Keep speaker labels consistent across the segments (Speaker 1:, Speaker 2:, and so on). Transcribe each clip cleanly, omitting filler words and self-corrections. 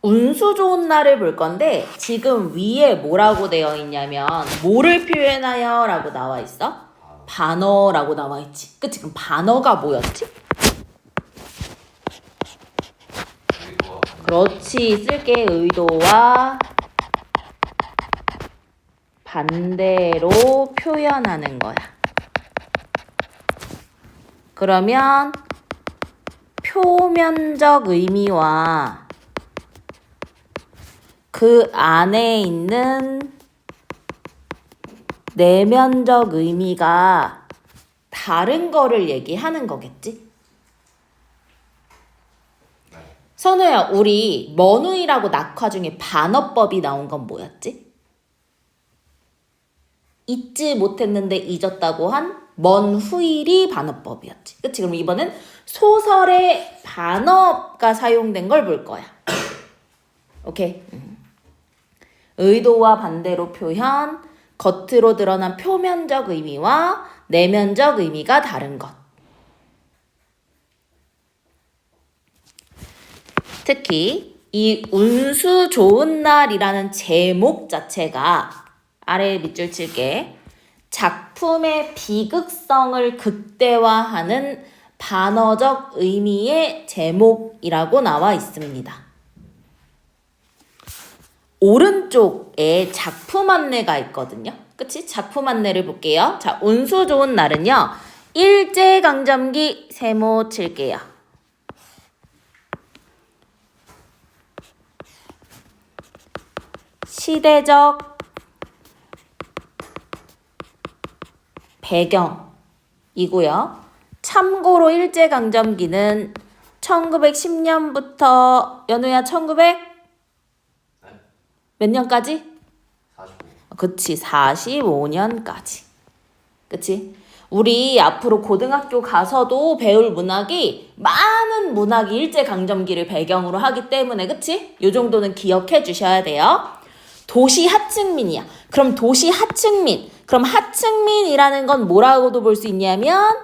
Speaker 1: 운수 좋은 날을 볼 건데 지금 위에 뭐라고 되어 있냐면 뭐를 표현하여 라고 나와 있어? 반어라고 나와 있지. 그치? 그럼 반어가 뭐였지? 그렇지. 쓸게. 의도와 반대로 표현하는 거야. 그러면 표면적 의미와 그 안에 있는 내면적 의미가 다른 거를 얘기하는 거겠지? 선우야, 우리 머누이라고 낙화 중에 반어법이 나온 건 뭐였지? 잊지 못했는데 잊었다고 한 먼후일이 반어법이었지. 그치? 그럼 이번엔 소설의 반어가 사용된 걸 볼 거야. 오케이? 의도와 반대로 표현, 겉으로 드러난 표면적 의미와 내면적 의미가 다른 것. 특히 이 운수 좋은 날이라는 제목 자체가 아래 밑줄 칠게. 작품의 비극성을 극대화하는 반어적 의미의 제목이라고 나와 있습니다. 오른쪽에 작품 안내가 있거든요. 그치? 작품 안내를 볼게요. 자, 운수 좋은 날은요. 일제강점기 세모 칠게요. 시대적 배경이고요. 참고로 일제강점기는 1910년부터 연우야 1900 몇 년까지?
Speaker 2: 45.
Speaker 1: 그치, 45년까지. 그치? 우리 앞으로 고등학교 가서도 배울 문학이 많은 문학이 일제강점기를 배경으로 하기 때문에, 그치? 요 정도는 기억해 주셔야 돼요. 도시 하층민이야. 그럼 도시 하층민. 그럼 하층민이라는 건 뭐라고도 볼 수 있냐면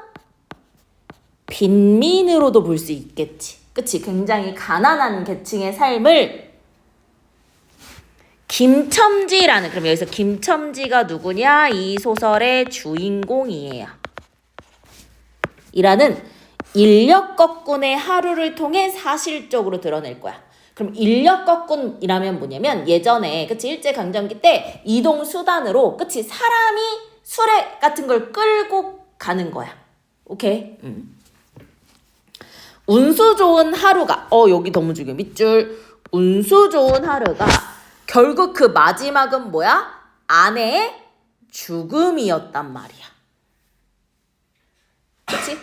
Speaker 1: 빈민으로도 볼 수 있겠지. 그치? 굉장히 가난한 계층의 삶을 김첨지라는, 그럼 여기서 김첨지가 누구냐? 이 소설의 주인공이에요. 이라는 인력거꾼의 하루를 통해 사실적으로 드러낼 거야. 그럼 인력거꾼이라면 뭐냐면 예전에, 그치? 일제강점기 때 이동수단으로, 그치? 사람이 수레 같은 걸 끌고 가는 거야. 오케이? 운수 좋은 하루가, 여기 너무 중요해. 밑줄. 운수 좋은 하루가 결국 그 마지막은 뭐야? 아내의 죽음이었단 말이야. 그치?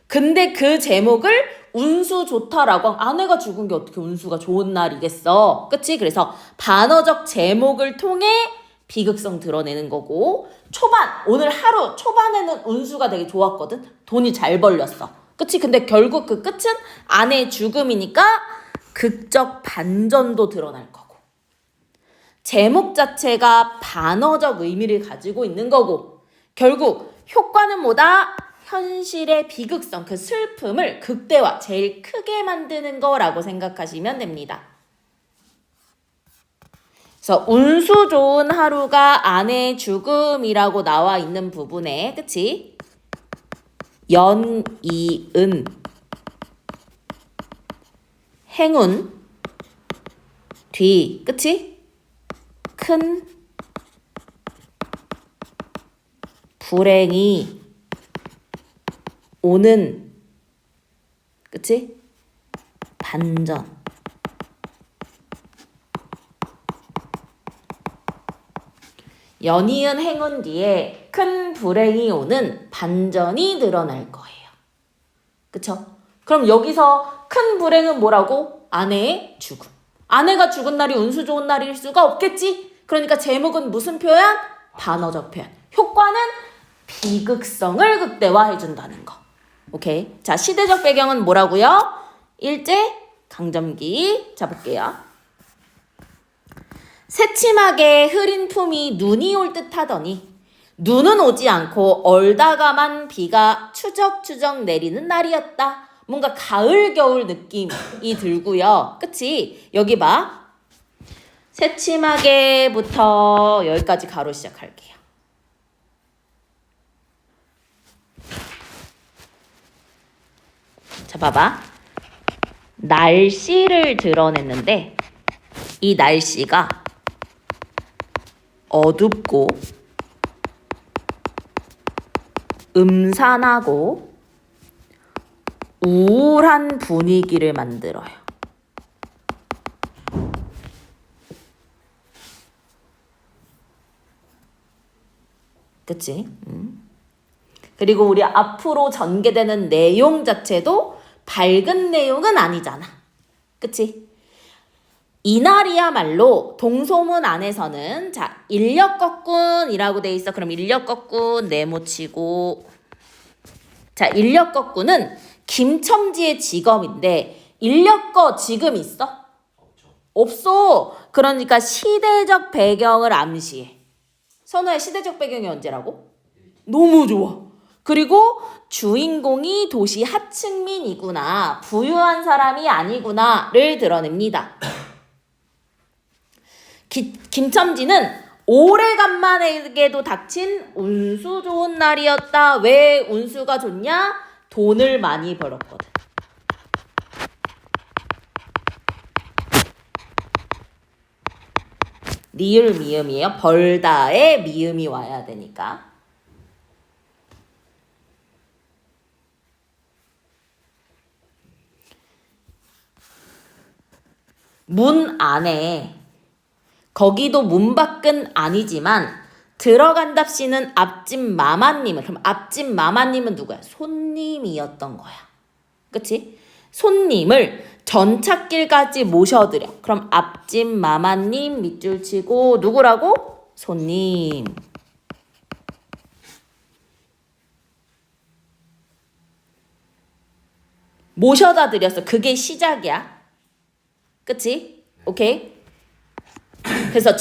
Speaker 1: 근데 그 제목을 운수 좋다라고, 아내가 죽은 게 어떻게 운수가 좋은 날이겠어? 그치? 그래서 반어적 제목을 통해 비극성 드러내는 거고, 오늘 하루 초반에는 운수가 되게 좋았거든? 돈이 잘 벌렸어. 그치? 근데 결국 그 끝은 아내의 죽음이니까 극적 반전도 드러날 거고. 제목 자체가 반어적 의미를 가지고 있는 거고, 결국 효과는 뭐다? 현실의 비극성, 그 슬픔을 극대화, 제일 크게 만드는 거라고 생각하시면 됩니다. 그래서 운수 좋은 하루가 아내의 죽음이라고 나와 있는 부분에, 그치? 연이은, 행운, 뒤, 그치? 큰 불행이 오는, 그치? 반전. 연이은 행운 뒤에 큰 불행이 오는 반전이 드러날 거예요. 그쵸? 그럼 여기서 큰 불행은 뭐라고? 아내의 죽음. 아내가 죽은 날이 운수 좋은 날일 수가 없겠지? 그러니까 제목은 무슨 표현? 반어적 표현. 효과는 비극성을 극대화해준다는 거. 오케이. 자, 시대적 배경은 뭐라고요? 일제강점기. 자, 볼게요. 새침하게 흐린 품이 눈이 올 듯 하더니 눈은 오지 않고 얼다가만 비가 추적추적 내리는 날이었다. 뭔가 가을 겨울 느낌이 들고요. 그치? 여기 봐. 새치마개부터 여기까지 가로 시작할게요. 자, 봐봐. 날씨를 드러냈는데 이 날씨가 어둡고 음산하고 우울한 분위기를 만들어요. 그치? 그리고 우리 앞으로 전개되는 내용 자체도 밝은 내용은 아니잖아. 그치? 이날이야말로 동소문 안에서는 자, 인력거꾼이라고 돼 있어. 그럼 인력거꾼 네모치고 자, 인력거꾼은 김첨지의 직업인데 인력거 지금 있어? 없어. 그러니까 시대적 배경을 암시해. 선우의 시대적 배경이 언제라고? 너무 좋아. 그리고 주인공이 도시 하층민이구나, 부유한 사람이 아니구나를 드러냅니다. 김첨지는 오래간만에게도 닥친 운수 좋은 날이었다. 왜 운수가 좋냐? 돈을 많이 벌었거든. 리을 미음이에요. 벌다에 미음이 와야 되니까. 문 안에, 거기도 문 밖은 아니지만 들어간답시는 앞집 마마님을, 그럼 앞집 마마님은 누구야? 손님이었던 거야. 그치? 손님을 전찻길까지 모셔드려. 그럼 앞집 마마님 밑줄 치고 누구라고? 손님. 모셔다 드렸어. 그게 시작이야. 그치? 오케이? 그래서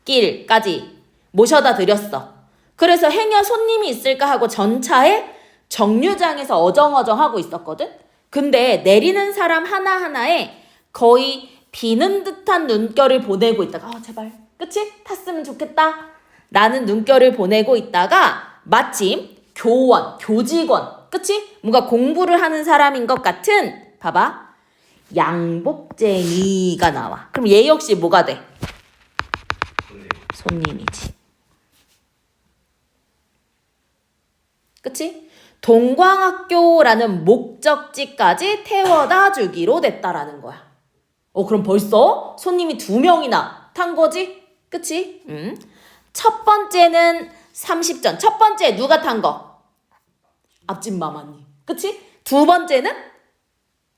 Speaker 1: 전차길까지 모셔다 드렸어. 그래서 행여 손님이 있을까 하고 전차에 정류장에서 어정어정하고 있었거든? 근데 내리는 사람 하나하나에 거의 비는 듯한 눈결을 보내고 있다가 제발 그치? 탔으면 좋겠다 라는 눈결을 보내고 있다가 마침 교원, 교직원 그치? 뭔가 공부를 하는 사람인 것 같은 봐봐 양복쟁이가 나와. 그럼 얘 역시 뭐가 돼? 손님이지. 그치? 동광학교라는 목적지까지 태워다 주기로 됐다라는 거야. 그럼 벌써 손님이 2명이나 탄 거지? 그치? 첫 번째는 30전. 첫 번째 누가 탄 거? 앞집 마마님. 그치? 두 번째는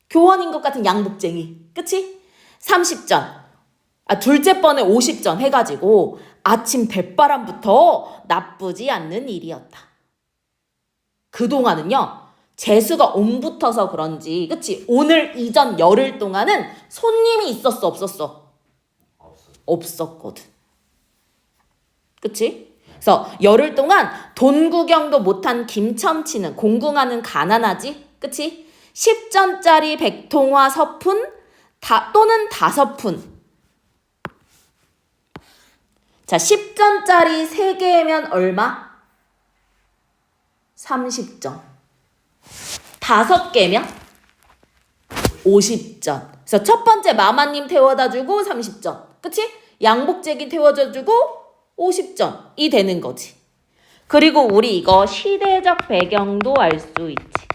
Speaker 1: 교원인 것 같은 양복쟁이. 그치? 30전. 둘째 번에 50전 해가지고 아침 백바람부터 나쁘지 않는 일이었다. 그동안은요. 재수가 옴붙어서 그런지 그치? 오늘 이전 열흘 동안은 손님이 있었어 없었어? 없었거든. 그치? 그래서 열흘 동안 돈 구경도 못한 김첨지는 공궁하는 가난하지? 그치? 10전짜리 백통화 서푼 또는 5푼. 자, 10전짜리 3개면 얼마? 30전. 5개면 50전. 그래서 첫 번째 마마님 태워다 주고 30전. 그치? 양복제기 태워다 주고 50전이 되는 거지. 그리고 우리 이거 시대적 배경도 알 수 있지.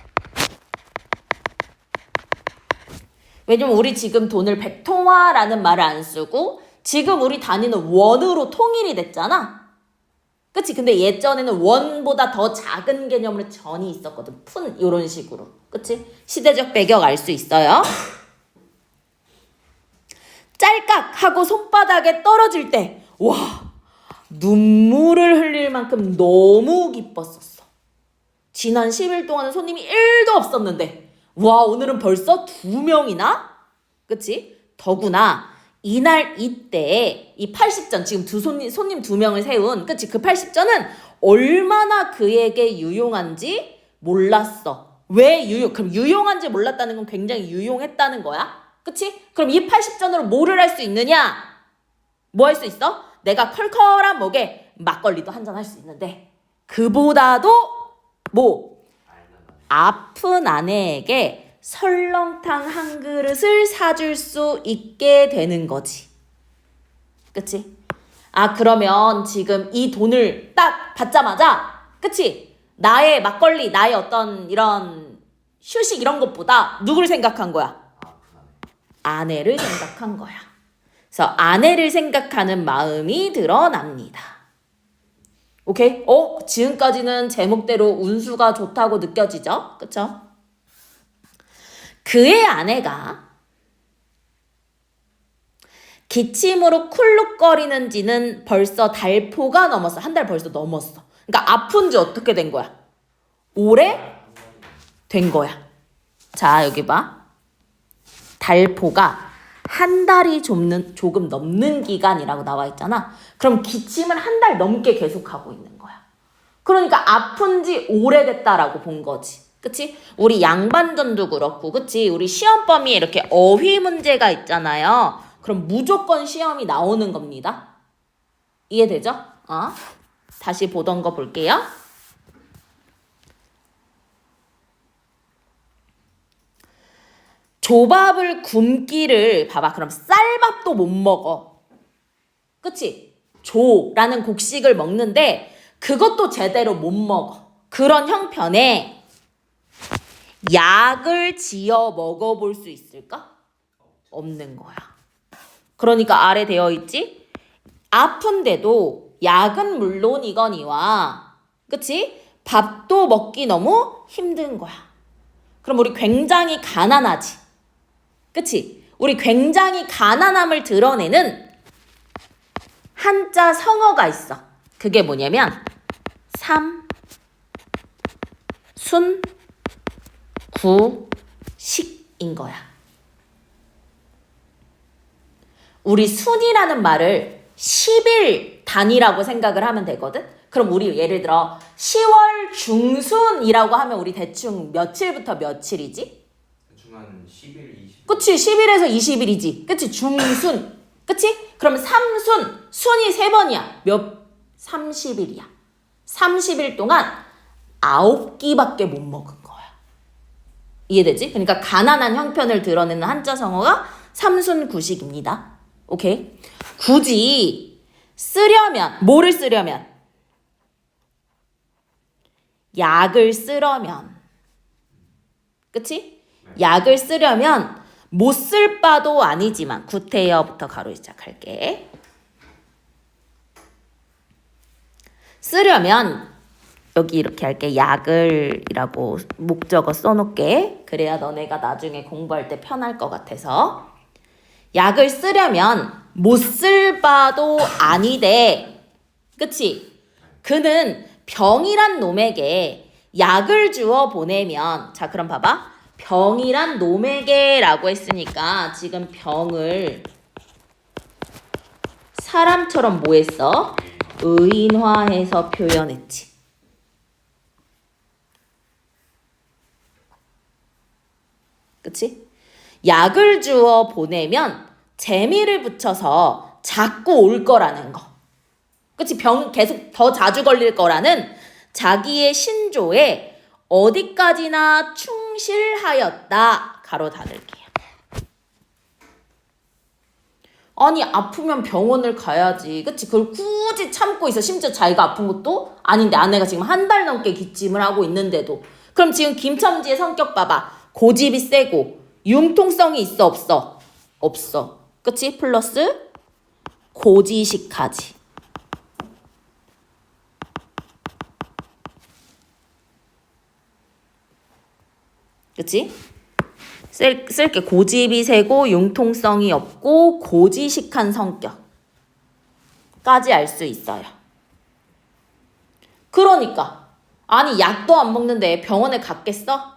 Speaker 1: 왜냐면 우리 지금 돈을 백통화라는 말을 안 쓰고 지금 우리 단위는 원으로 통일이 됐잖아. 그치? 근데 예전에는 원보다 더 작은 개념으로 전이 있었거든. 푼 이런 식으로. 그치? 시대적 배경 알 수 있어요. 짤깍 하고 손바닥에 떨어질 때 와 눈물을 흘릴 만큼 너무 기뻤었어. 지난 10일 동안은 손님이 1도 없었는데 와 오늘은 벌써 2명이나? 그치? 더구나 이날 이때에 이 80전 지금 손님 2명을 세운 그치? 그 80전은 얼마나 그에게 유용한지 몰랐어. 왜 그럼 유용한지 몰랐다는 건 굉장히 유용했다는 거야? 그치? 그럼 이 80전으로 뭐를 할 수 있느냐? 뭐 할 수 있어? 내가 컬컬한 목에 막걸리도 한잔 할 수 있는데 그보다도 뭐? 아픈 아내에게 설렁탕 한 그릇을 사줄 수 있게 되는 거지. 그치? 그러면 지금 이 돈을 딱 받자마자, 그치? 나의 막걸리, 나의 어떤 이런 휴식 이런 것보다 누구를 생각한 거야? 아내를 생각한 거야. 그래서 아내를 생각하는 마음이 드러납니다. 오케이? 지금까지는 제목대로 운수가 좋다고 느껴지죠? 그쵸? 그의 아내가 기침으로 쿨룩거리는 지는 벌써 달포가 넘었어. 한 달 벌써 넘었어. 그러니까 아픈 지 어떻게 된 거야? 오래 된 거야. 자, 여기 봐. 달포가 한 달이 조금 넘는 기간이라고 나와 있잖아. 그럼 기침을 한 달 넘게 계속하고 있는 거야. 그러니까 아픈 지 오래됐다라고 본 거지. 그치? 우리 양반전도 그렇고, 그치? 우리 시험 범위에 이렇게 어휘 문제가 있잖아요. 그럼 무조건 시험이 나오는 겁니다. 이해되죠? 다시 보던 거 볼게요. 조밥을 굶기를 봐봐. 그럼 쌀밥도 못 먹어. 그치? 조라는 곡식을 먹는데 그것도 제대로 못 먹어. 그런 형편에 약을 지어 먹어볼 수 있을까? 없는 거야. 그러니까 아래 되어 있지? 아픈데도 약은 물론이거니와, 그치? 밥도 먹기 너무 힘든 거야. 그럼 우리 굉장히 가난하지. 그치? 우리 굉장히 가난함을 드러내는 한자 성어가 있어. 그게 뭐냐면 삼, 순, 구, 식인 거야. 우리 순이라는 말을 10일 단위라고 생각을 하면 되거든? 그럼 우리 예를 들어 10월 중순이라고 하면 우리 대충 며칠부터 며칠이지?
Speaker 2: 대충 한 10일, 20일.
Speaker 1: 그치? 10일에서 20일이지. 그치? 중순. 그치? 그럼 삼순. 순이 3번이야. 30일이야. 30일 동안 9끼밖에 못 먹은 거야. 이해되지? 그러니까 가난한 형편을 드러내는 한자 성어가 삼순구식입니다. 오케이? 굳이 쓰려면, 뭐를 쓰려면? 약을 쓰려면. 그치? 약을 쓰려면 못 쓸 바도 아니지만, 구태여부터 가로 시작할게. 쓰려면 여기 이렇게 할게. 약을이라고 목적어 써놓게. 그래야 너네가 나중에 공부할 때 편할 것 같아서. 약을 쓰려면 못 쓸 바도 아니되, 그치? 그는 병이란 놈에게 약을 주어 보내면, 자 그럼 봐봐. 병이란 놈에게 라고 했으니까 지금 병을 사람처럼 뭐 했어? 의인화해서 표현했지. 그치? 약을 주어 보내면 재미를 붙여서 자꾸 올 거라는 거. 그치? 병 계속 더 자주 걸릴 거라는 자기의 신조에 어디까지나 충실하였다. 가로 닫을게요. 아니 아프면 병원을 가야지. 그치? 그걸 굳이 참고 있어. 심지어 자기가 아픈 것도 아닌데 아내가 지금 한 달 넘게 기침을 하고 있는데도. 그럼 지금 김첨지의 성격 봐봐. 고집이 세고 융통성이 있어 없어? 없어. 그치? 플러스 고지식하지. 그치? 쓸게. 고집이 세고 융통성이 없고 고지식한 성격까지 알 수 있어요. 그러니까 아니 약도 안 먹는데 병원에 갔겠어?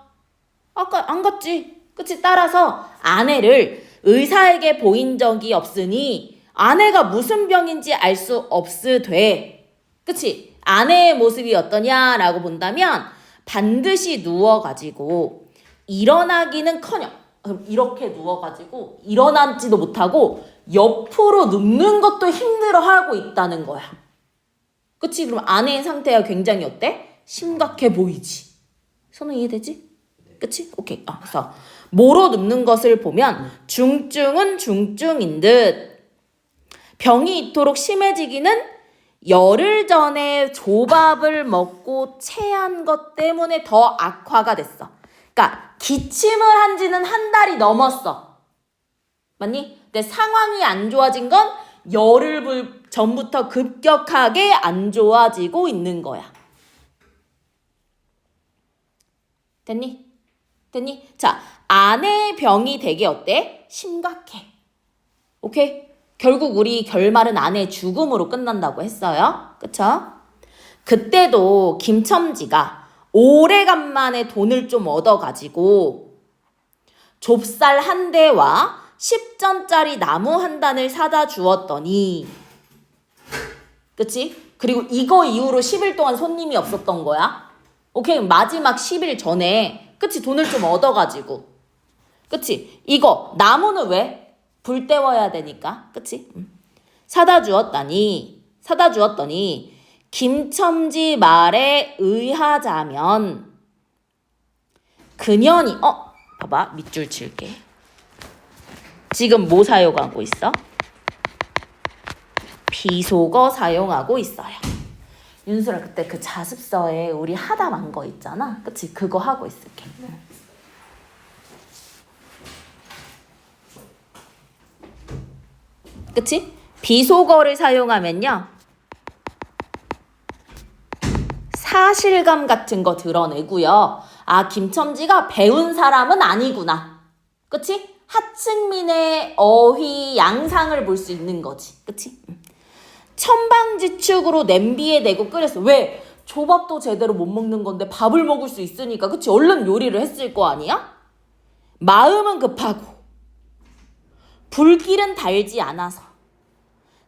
Speaker 1: 아까 안 갔지. 그치? 따라서 아내를 의사에게 보인 적이 없으니 아내가 무슨 병인지 알 수 없으되, 그치? 아내의 모습이 어떠냐라고 본다면 반드시 누워가지고 일어나기는커녕 이렇게 누워가지고 일어나지도 못하고 옆으로 눕는 것도 힘들어하고 있다는 거야. 그치? 그럼 아내의 상태가 굉장히 어때? 심각해 보이지. 선우 이해되지? 그치? 오케이. 그래서 뭐로 눕는 것을 보면 중증은 중증인 듯 병이 이토록 심해지기는 열흘 전에 조밥을 먹고 체한 것 때문에 더 악화가 됐어. 그러니까 기침을 한 지는 한 달이 넘었어. 맞니? 근데 상황이 안 좋아진 건 열흘 전부터 급격하게 안 좋아지고 있는 거야. 됐니? 됐니? 자, 아내의 병이 되게 어때? 심각해. 오케이? 결국 우리 결말은 아내의 죽음으로 끝난다고 했어요. 그쵸? 그때도 김첨지가 오래간만에 돈을 좀 얻어가지고 좁쌀 한 대와 10전짜리 나무 한 단을 사다 주었더니 그치? 그리고 이거 이후로 10일 동안 손님이 없었던 거야. 오케이? 마지막 10일 전에 그치? 돈을 좀 얻어가지고 그치? 이거 나무는 왜? 불 때워야 되니까 그치? 사다 주었더니 김첨지 말에 의하자면 그년이 봐봐 밑줄 칠게. 지금 뭐 사용하고 있어? 비속어 사용하고 있어요. 윤수라 그때 그 자습서에 우리 하다만 거 있잖아. 그치? 그거 하고 있을게. 그치? 비속어를 사용하면요. 사실감 같은 거 드러내고요. 김첨지가 배운 사람은 아니구나. 그치? 하층민의 어휘 양상을 볼 수 있는 거지. 그치? 천방지축으로 냄비에 대고 끓였어. 왜? 조밥도 제대로 못 먹는 건데 밥을 먹을 수 있으니까. 그치? 얼른 요리를 했을 거 아니야? 마음은 급하고 불길은 달지 않아서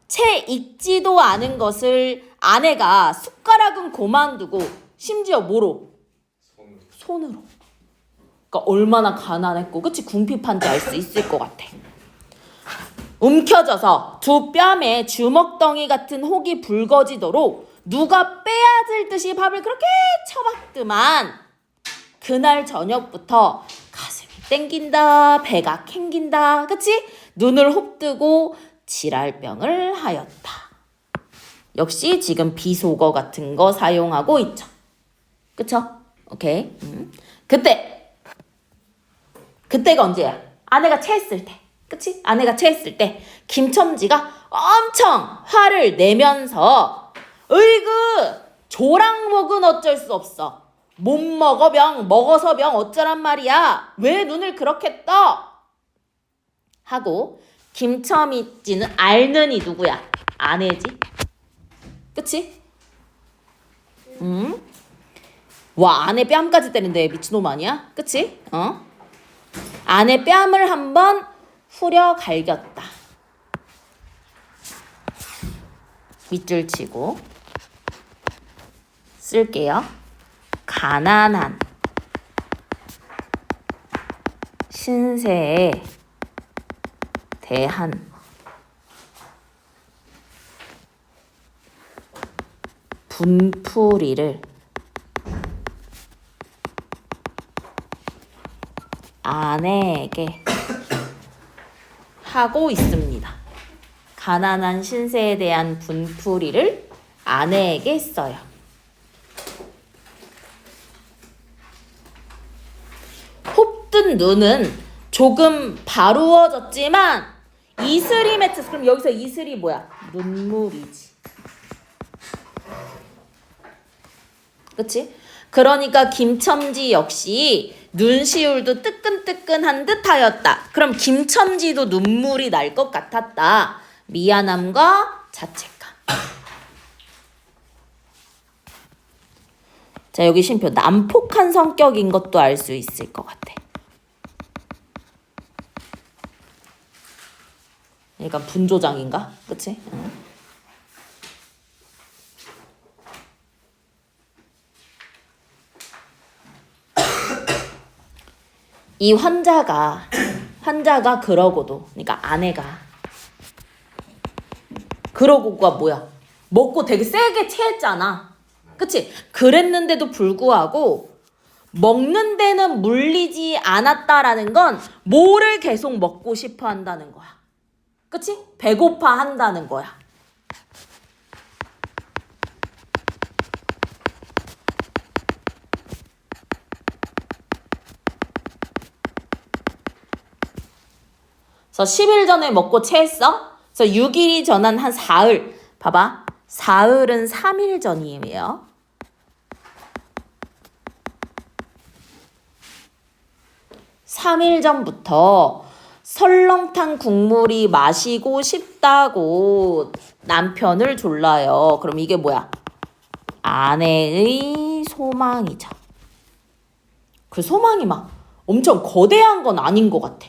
Speaker 1: 채 익지도 않은 것을 아내가 숟가락은 고만두고 심지어 뭐로? 손으로. 그러니까 얼마나 가난했고 그치? 궁핍한지 알 수 있을 것 같아. 움켜져서 두 뺨에 주먹덩이 같은 혹이 붉어지도록 누가 빼앗을 듯이 밥을 그렇게 처박더만 그날 저녁부터 가슴이 땡긴다 배가 캥긴다 그치? 눈을 홉뜨고 지랄병을 하였다. 역시 지금 비속어 같은 거 사용하고 있죠. 그쵸? 오케이. 그때가 언제야? 아내가 체했을 때. 그치? 아내가 체했을 때 김첨지가 엄청 화를 내면서 으이그 조랑목은 어쩔 수 없어. 못 먹어 병 먹어서 병 어쩌란 말이야. 왜 눈을 그렇게 떠? 하고 김첨지는 앓는 이 누구야? 아내지. 그치? 와 아내 뺨까지 때리는데 미친놈 아니야? 그치? 아내 뺨을 한번 후려 갈겼다. 밑줄 치고 쓸게요. 가난한 신세에 대한 분풀이를 아내에게 하고 있습니다. 가난한 신세에 대한 분풀이를 아내에게 했어요. 홉뜬 눈은 조금 바루어졌지만 이슬이 맺혔어. 그럼 여기서 이슬이 뭐야? 눈물이지. 그치? 그러니까 김첨지 역시 눈시울도 뜨끈뜨끈한 듯 하였다. 그럼 김첨지도 눈물이 날 것 같았다. 미안함과 자책감. 자, 여기 쉼표 난폭한 성격인 것도 알 수 있을 것 같아. 약간 분조장인가? 그치? 이 환자가 그러고도, 그러니까 아내가 그러고가 뭐야? 먹고 되게 세게 체했잖아. 그치? 그랬는데도 불구하고 먹는 데는 물리지 않았다라는 건 뭐를 계속 먹고 싶어 한다는 거야. 그치? 배고파 한다는 거야. 그래서 10일 전에 먹고 체했어? 그래서 6일이 전한 한 사흘. 봐봐. 사흘은 3일 전이에요. 삼일 전부터 설렁탕 국물이 마시고 싶다고 남편을 졸라요. 그럼 이게 뭐야? 아내의 소망이죠. 그 소망이 막 엄청 거대한 건 아닌 것 같아.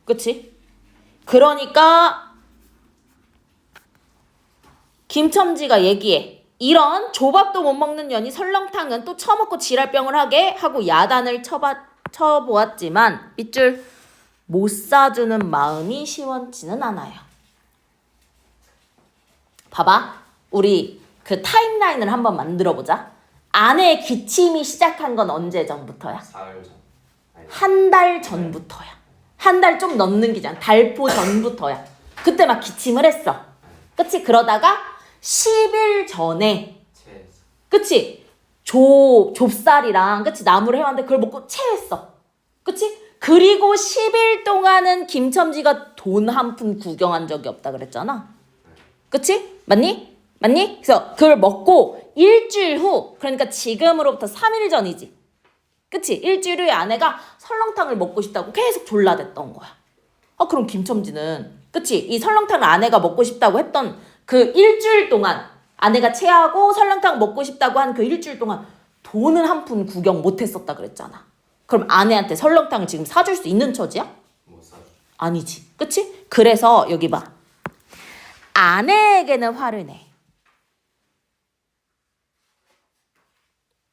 Speaker 1: 그치? 그러니까 김첨지가 얘기해. 이런 조밥도 못 먹는 년이 설렁탕은 또 처먹고 지랄병을 하게 하고 야단을 쳐보았지만 밑줄 못 사주는 마음이 시원치는 않아요. 봐봐. 우리 그 타임라인을 한번 만들어보자. 아내의 기침이 시작한 건 언제 전부터야?
Speaker 2: 사흘 전.
Speaker 1: 한 달 전부터야. 한 달 좀 넘는 기잖아. 달포 전부터야. 그때 막 기침을 했어. 그치? 그러다가 10일 전에
Speaker 2: 체했어.
Speaker 1: 그치? 좁쌀이랑 그치? 나물을 해왔는데 그걸 먹고 체했어. 그치? 그리고 10일 동안은 김첨지가 돈 한 푼 구경한 적이 없다 그랬잖아. 그치? 맞니? 그래서 그걸 먹고 일주일 후, 그러니까 지금으로부터 3일 전이지. 그치? 일주일 후에 아내가 설렁탕을 먹고 싶다고 계속 졸라댔던 거야. 그럼 김첨지는 그치? 이 설렁탕을 아내가 먹고 싶다고 했던 그 일주일 동안, 아내가 체하고 설렁탕 먹고 싶다고 한 그 일주일 동안 돈을 한 푼 구경 못 했었다 그랬잖아. 그럼 아내한테 설렁탕을 지금 사줄 수 있는 처지야?
Speaker 2: 못 사줘.
Speaker 1: 아니지. 그치? 그래서 여기 봐. 아내에게는 화를 내.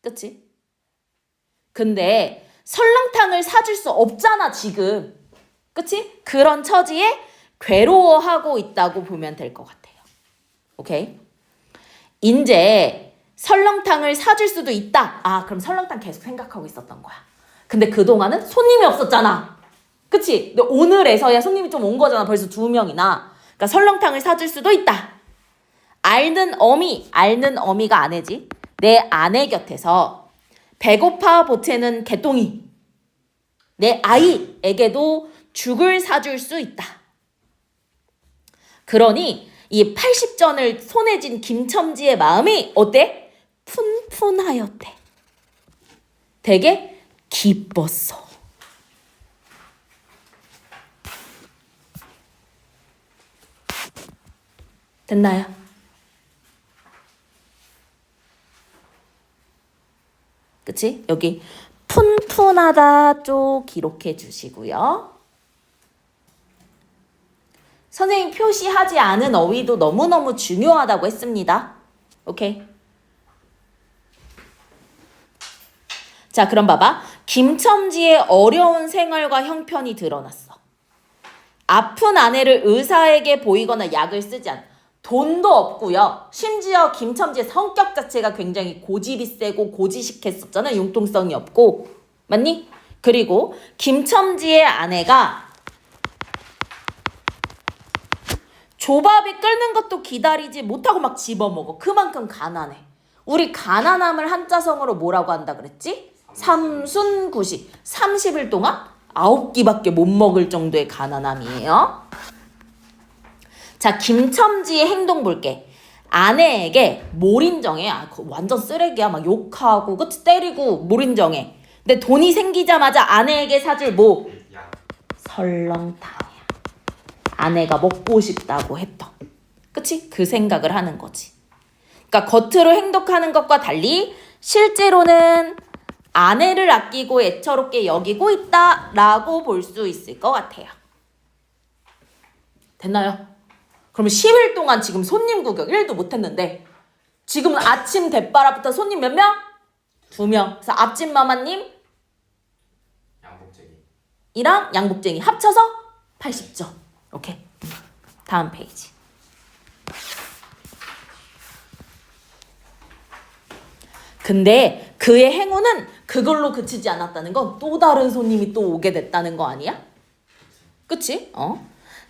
Speaker 1: 그치? 근데 설렁탕을 사줄 수 없잖아 지금. 그치? 그런 처지에 괴로워하고 있다고 보면 될 것 같아요. 오케이? 이제 설렁탕을 사줄 수도 있다. 그럼 설렁탕 계속 생각하고 있었던 거야. 근데 그동안은 손님이 없었잖아. 그치? 근데 오늘에서야 손님이 좀 온 거잖아. 벌써 2명이나. 그러니까 설렁탕을 사줄 수도 있다. 앓는 어미가 아내지. 내 아내 곁에서 배고파 보채는 개똥이 내 아이에게도 죽을 사줄 수 있다. 그러니 이 80전을 손에 쥔 김첨지의 마음이 어때? 푼푼하였대. 되게 기뻤어. 됐나요? 그치? 여기 푼푼하다 쪽 기록해 주시고요. 선생님 표시하지 않은 어휘도 너무너무 중요하다고 했습니다. 오케이? 자, 그럼 봐봐. 김첨지의 어려운 생활과 형편이 드러났어. 아픈 아내를 의사에게 보이거나 약을 쓰지 않. 돈도 없고요. 심지어 김첨지의 성격 자체가 굉장히 고집이 세고 고지식했었잖아. 융통성이 없고. 맞니? 그리고 김첨지의 아내가 조밥이 끓는 것도 기다리지 못하고 막 집어먹어. 그만큼 가난해. 우리 가난함을 한자성어로 뭐라고 한다 그랬지? 삼순구시. 30일 동안 9끼밖에 못 먹을 정도의 가난함이에요. 자, 김첨지의 행동 볼게. 아내에게 몰인정해. 완전 쓰레기야. 막 욕하고 그치? 때리고 몰인정해. 근데 돈이 생기자마자 아내에게 사줄 뭐?
Speaker 2: 약.
Speaker 1: 설렁탕이야. 아내가 먹고 싶다고 했던. 그치? 그 생각을 하는 거지. 그러니까 겉으로 행동하는 것과 달리 실제로는 아내를 아끼고 애처롭게 여기고 있다라고 볼 수 있을 것 같아요. 됐나요? 그러면 10일 동안 지금 손님 구경 1도 못했는데 지금은 아침 대바라부터 손님 몇 명? 2명. 그래서 앞집 마마님
Speaker 2: 양복제기.
Speaker 1: 양복쟁이 합쳐서 80점. 오케이. 다음 페이지. 근데 그의 행운은 그걸로 그치지 않았다는 건 또 다른 손님이 또 오게 됐다는 거 아니야? 그치?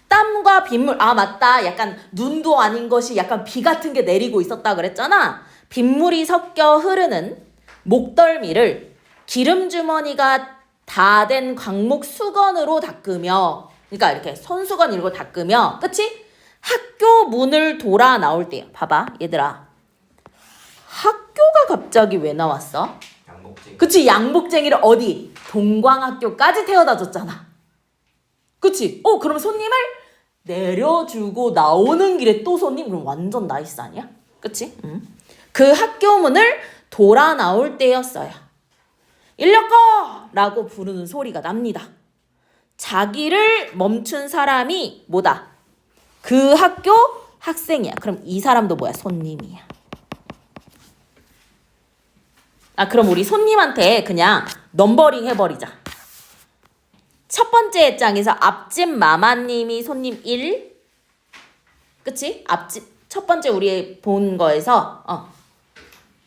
Speaker 1: 땀과 빗물. 아, 맞다. 약간 눈도 아닌 것이 약간 비 같은 게 내리고 있었다 그랬잖아. 빗물이 섞여 흐르는 목덜미를 기름주머니가 다 된 광목 수건으로 닦으며, 그러니까 이렇게 손수건 이런 거 닦으며, 그치? 학교 문을 돌아 나올 때요. 봐봐, 얘들아. 학교가 갑자기 왜 나왔어?
Speaker 2: 양복쟁이.
Speaker 1: 그치? 양복쟁이를 어디? 동광학교까지 태워다 줬잖아. 그치? 그럼 손님을 내려주고 나오는 길에 또 손님? 그럼 완전 나이스 아니야? 그치? 그 학교 문을 돌아 나올 때였어요. 인력거! 라고 부르는 소리가 납니다. 자기를 멈춘 사람이 뭐다? 그 학교 학생이야. 그럼 이 사람도 뭐야? 손님이야. 그럼 우리 손님한테 그냥 넘버링 해버리자. 첫 번째 장에서 앞집 마마님이 손님 1. 그치? 첫 번째 우리 본 거에서,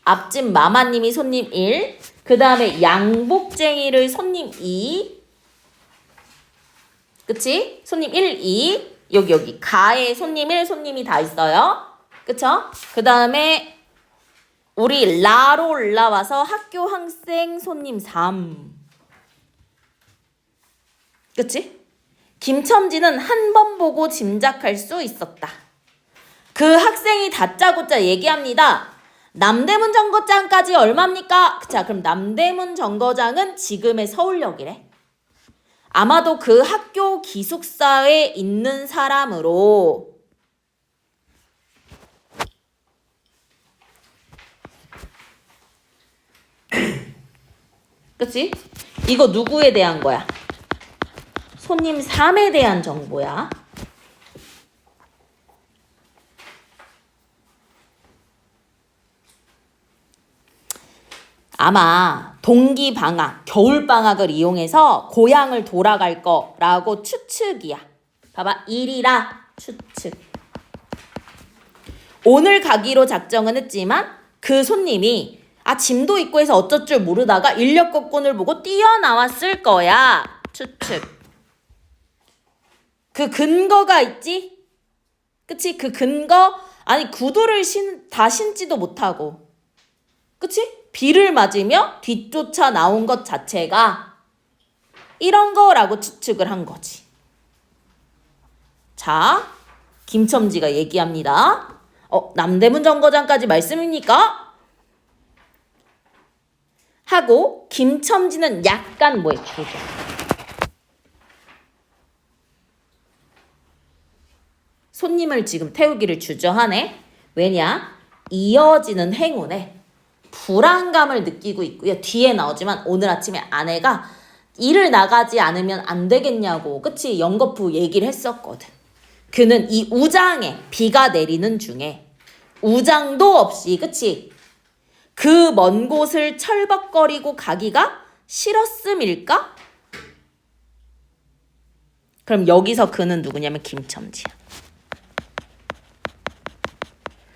Speaker 1: 앞집 마마님이 손님 1. 그 다음에 양복쟁이를 손님 2. 그치? 손님 1, 2. 여기. 가에 손님 1, 손님이 다 있어요. 그쵸? 그 다음에 우리 라로 올라와서 학교 학생 손님 3. 그치? 김첨지는 한 번 보고 짐작할 수 있었다. 그 학생이 다짜고짜 얘기합니다. 남대문 정거장까지 얼마입니까? 자, 그럼 남대문 정거장은 지금의 서울역이래. 아마도 그 학교 기숙사에 있는 사람으로 그치? 이거 누구에 대한 거야? 손님 3에 대한 정보야. 아마 동기방학, 겨울방학을 이용해서 고향을 돌아갈 거라고 추측이야. 봐봐, 일이라 추측. 오늘 가기로 작정은 했지만 그 손님이 짐도 있고 해서 어쩔 줄 모르다가 인력거꾼을 보고 뛰어나왔을 거야. 추측. 그 근거가 있지? 그치? 그 근거, 구두를 다 신지도 못하고. 그치? 비를 맞으며 뒤쫓아 나온 것 자체가 이런 거라고 추측을 한 거지. 자, 김첨지가 얘기합니다. 남대문 정거장까지 말씀입니까? 하고 김첨지는 약간 주저. 손님을 지금 태우기를 주저하네. 왜냐? 이어지는 행운에 불안감을 느끼고 있고요. 뒤에 나오지만 오늘 아침에 아내가 일을 나가지 않으면 안 되겠냐고, 그치? 연거푸 얘기를 했었거든. 그는 이 우장에 비가 내리는 중에 우장도 없이, 그치? 그 먼 곳을 철벅거리고 가기가 싫었음일까? 그럼 여기서 그는 누구냐면 김첨지야.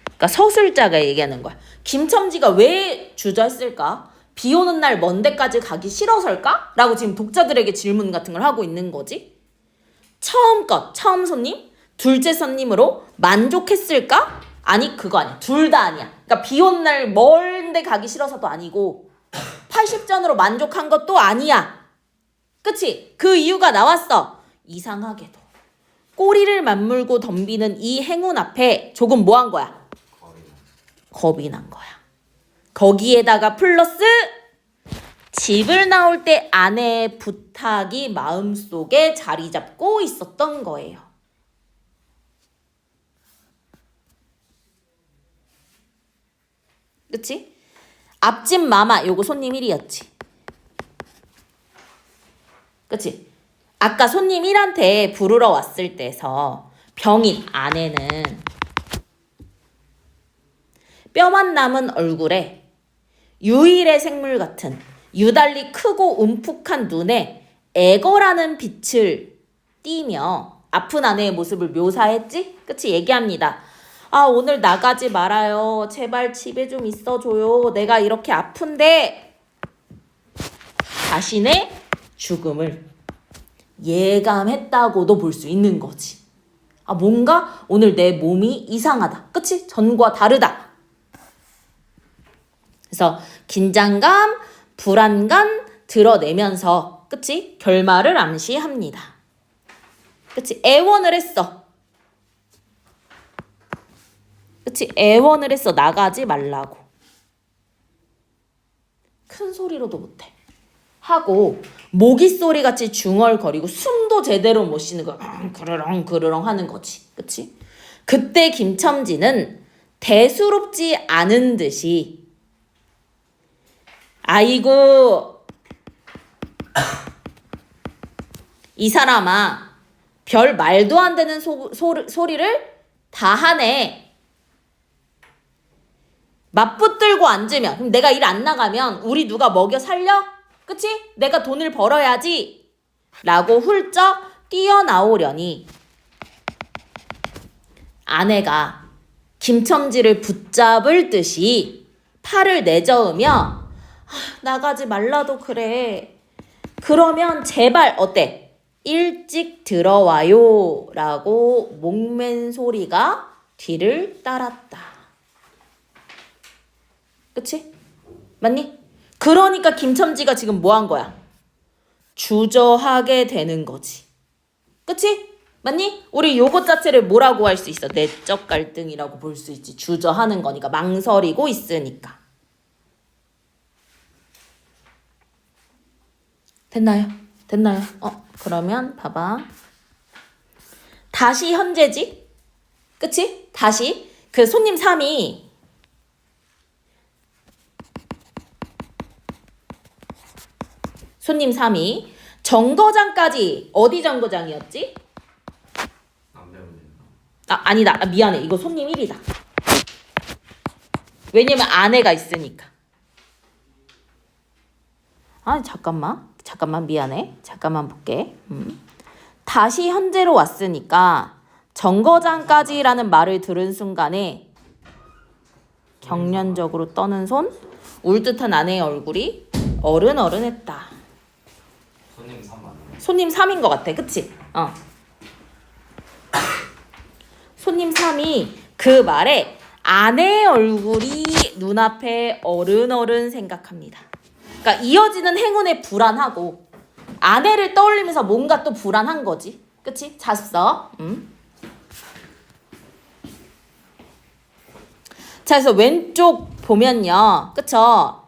Speaker 1: 그러니까 서술자가 얘기하는 거야. 김첨지가 왜 주저했을까? 비 오는 날 먼 데까지 가기 싫어서일까? 라고 지금 독자들에게 질문 같은 걸 하고 있는 거지. 처음 손님, 둘째 손님으로 만족했을까? 아니, 그거 아니야. 둘 다 아니야. 그러니까 비 오는 날 먼 데 가기 싫어서도 아니고 80전으로 만족한 것도 아니야. 그치? 그 이유가 나왔어. 이상하게도 꼬리를 맞물고 덤비는 이 행운 앞에 조금 뭐 한 거야? 겁이 난 거야. 거기에다가 플러스 집을 나올 때 아내의 부탁이 마음속에 자리 잡고 있었던 거예요. 그치? 앞집 마마, 요거 손님 1이었지. 그치? 아까 손님 1한테 부르러 왔을 때서 병인 아내는 뼈만 남은 얼굴에 유일의 생물 같은 유달리 크고 움푹한 눈에 애걸하는 빛을 띠며 아픈 아내의 모습을 묘사했지? 그치? 얘기합니다. 아, 오늘 나가지 말아요. 제발 집에 좀 있어줘요. 내가 이렇게 아픈데. 자신의 죽음을 예감했다고도 볼 수 있는 거지. 아, 뭔가 오늘 내 몸이 이상하다. 그치? 전과 다르다. 그래서 긴장감, 불안감 드러내면서, 그치? 결말을 암시합니다. 그치? 애원을 했어. 그치? 애원을 했어. 나가지 말라고. 큰 소리로도 못해. 하고 모기 소리 같이 중얼거리고 숨도 제대로 못 쉬는 거 그르렁 그르렁 하는 거지. 그치? 그때 김첨지는 대수롭지 않은 듯이 아이고 이 사람아 별 말도 안 되는 소리를 다 하네. 맞붙들고 앉으면 그럼 내가 일 안 나가면 우리 누가 먹여 살려? 그치? 내가 돈을 벌어야지 라고 훌쩍 뛰어나오려니 아내가 김첨지를 붙잡을 듯이 팔을 내저으며 나가지 말라도 그래. 그러면 제발 어때? 일찍 들어와요 라고 목맨 소리가 뒤를 따랐다. 그치? 맞니? 그러니까 김첨지가 지금 뭐 한 거야? 주저하게 되는 거지. 그치? 맞니? 우리 요것 자체를 뭐라고 할 수 있어? 내적 갈등이라고 볼 수 있지. 주저하는 거니까. 망설이고 있으니까. 됐나요? 됐나요? 그러면 봐봐. 다시 현재지? 그치? 다시 그 손님 3이 손님 3이 정거장까지 어디 정거장이었지? 아니다. 미안해. 이거 손님 1이다. 왜냐면 아내가 있으니까. 잠깐만 미안해. 잠깐만 볼게. 다시 현재로 왔으니까 정거장까지라는 말을 들은 순간에 경련적으로 떠는 손, 울듯한 아내의 얼굴이 어른어른했다.
Speaker 2: 손님 3 맞나요?
Speaker 1: 손님 3인 것 같아. 그치? 손님 3이 그 말에 아내의 얼굴이 눈앞에 어른어른 생각합니다. 그러니까 이어지는 행운에 불안하고 아내를 떠올리면서 뭔가 또 불안한 거지. 그치? 잤어. 자, 그래서 왼쪽 보면요. 그쵸?